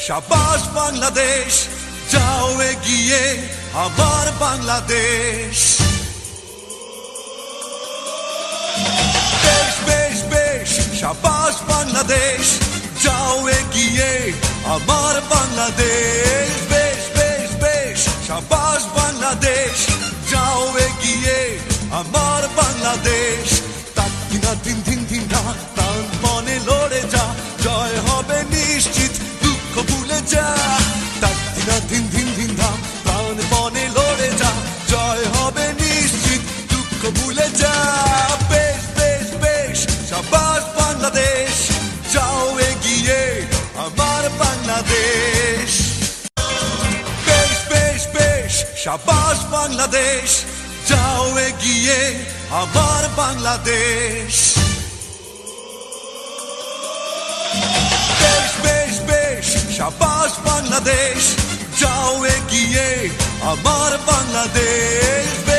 শাবাশ বাংলাদেশ, যাও এগিয়ে আমার বাংলাদেশ। বেশ বেশ বেশ শাবাশ বাংলাদেশ, যাও এগিয়ে আমার বাংলাদেশ। বেশ বেশ বেশ শাবাশ বাংলাদেশ, যাও এগিয়ে আমার বাংলাদেশ। তাক দিনা দিন দিন দিন না প্রাণ মনে লড়ে যা, জয় হবে নিশ্চিত, দুঃখ ভুলে যা। তাক দিনা দিন দিন দিন না প্রাণ মনে লড়ে যা, জয় হবে নিশ্চিত, দুঃখ ভুলে যা। বেশ বেশ বেশ শাবাশ বাংলাদেশ, যাও এগিয়ে আমার বাংলাদেশ। বেশ বেশ বেশ শাবাশ বাংলাদেশ, যাও এগিয়ে আমার বাংলাদেশ। বেশ বেশ বেশ শাবাশ বাংলাদেশ, যাও এগিয়ে আমার বাংলাদেশ।